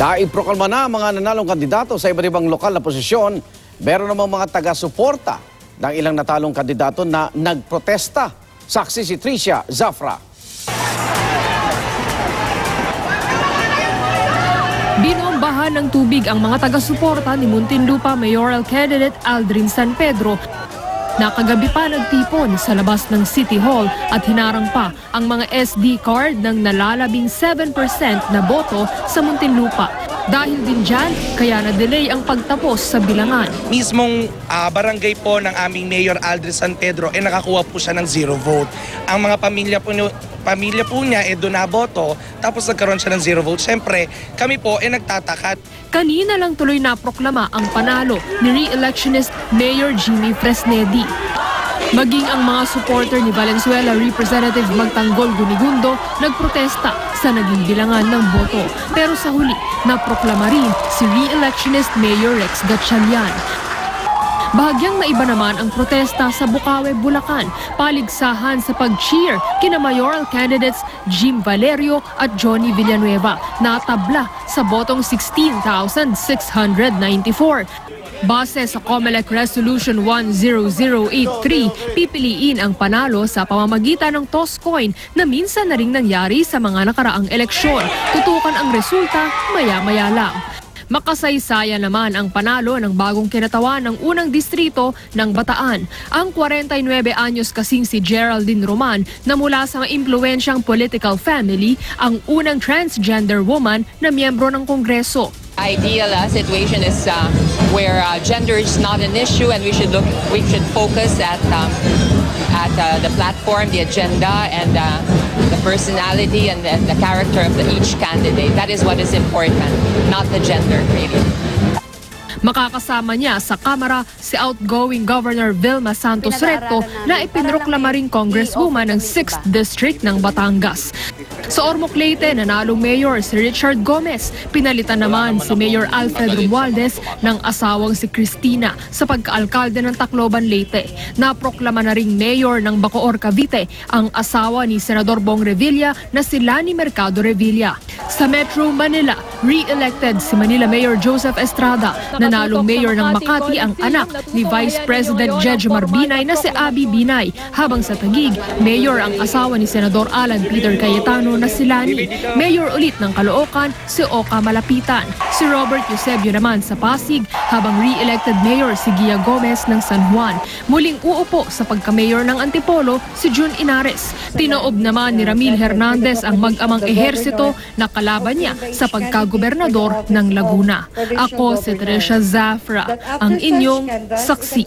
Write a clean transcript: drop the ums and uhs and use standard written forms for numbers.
Naiprokalma na ang mga nanalong kandidato sa iba't ibang lokal na posisyon. Meron namang mga taga-suporta ng ilang natalong kandidato na nagprotesta. Saksi si Tricia Zafra. Binombahan ng tubig ang mga taga-suporta ni Muntinlupa Mayoral Candidate Aldrin San Pedro. Nakagabi pa nagtipon sa labas ng City Hall at hinarang pa ang mga SD card ng nalalabing 7% na boto sa Muntinlupa. Dahil din dyan, kaya na-delay ang pagtapos sa bilangan. Mismong barangay po ng aming Mayor Aldrin San Pedro nakakuha po siya ng 0 vote. Ang mga pamilya po niya doon naboto, tapos nagkaroon siya ng 0 vote. Siyempre, kami po nagtataka. Kanina lang tuloy na proklama ang panalo ni re-electionist Mayor Jimmy Fresnedi. Maging ang mga supporter ni Valenzuela Representative Magtanggol Gunigundo nagprotesta sa naging bilangan ng boto. Pero sa huli, naproklama rin si re-electionist Mayor Rex Gatchalian. Bahagyang naiba naman ang protesta sa Bukawe, Bulacan, paligsahan sa pag-cheer kina mayoral candidates Jim Valerio at Johnny Villanueva na tabla sa botong 16,694. Base sa COMELEC Resolution 10083, pipiliin ang panalo sa pamamagitan ng toss coin na minsan na ring nangyari sa mga nakaraang eleksyon. Tutukan ang resulta maya-maya lang. Makasaysayan naman ang panalo ng bagong kinatawan ng unang distrito ng Bataan. Ang 49 anyos kasing si Geraldine Roman na mula sa maimpluwensyang political family, ang unang transgender woman na miyembro ng Kongreso. Ideal situation is where gender is not an issue, and we should focus at the platform, the agenda, and the personality and the character of each candidate. That is what is important, not the gender, really. Makakasama niya sa Kamara si outgoing Governor Vilma Santos Recto na ipinroklama ring Congresswoman ng 6th District ng Batangas. Sa Ormoc Leyte, nanalong Mayor si Richard Gomez. Pinalitan naman si Mayor Alfred Romualdez ng asawang si Cristina sa pagkaalkalde ng Tacloban, Leyte. Naproklama na ring Mayor ng Bacoor, Cavite ang asawa ni Senador Bong Revilla na si Lani Mercado Revilla. Sa Metro Manila, re-elected si Manila Mayor Joseph Estrada. Nanalong Mayor ng Makati ang anak ni Vice President Jejomar Binay na si Abby Binay. Habang sa Taguig, Mayor ang asawa ni Senador Alan Peter Cayetano na si Lani. Mayor ulit ng Caloocan, si Oka Malapitan. Si Robert Eusebio naman sa Pasig, habang re-elected Mayor si Gia Gomez ng San Juan. Muling uupo sa pagka-mayor ng Antipolo si June Inares. Tinoob naman ni Ramil Hernandez ang mag-amang ehersito na kalaban niya sa pagkagobernador ng Laguna. Ako si Tricia Zafra, ang inyong saksi.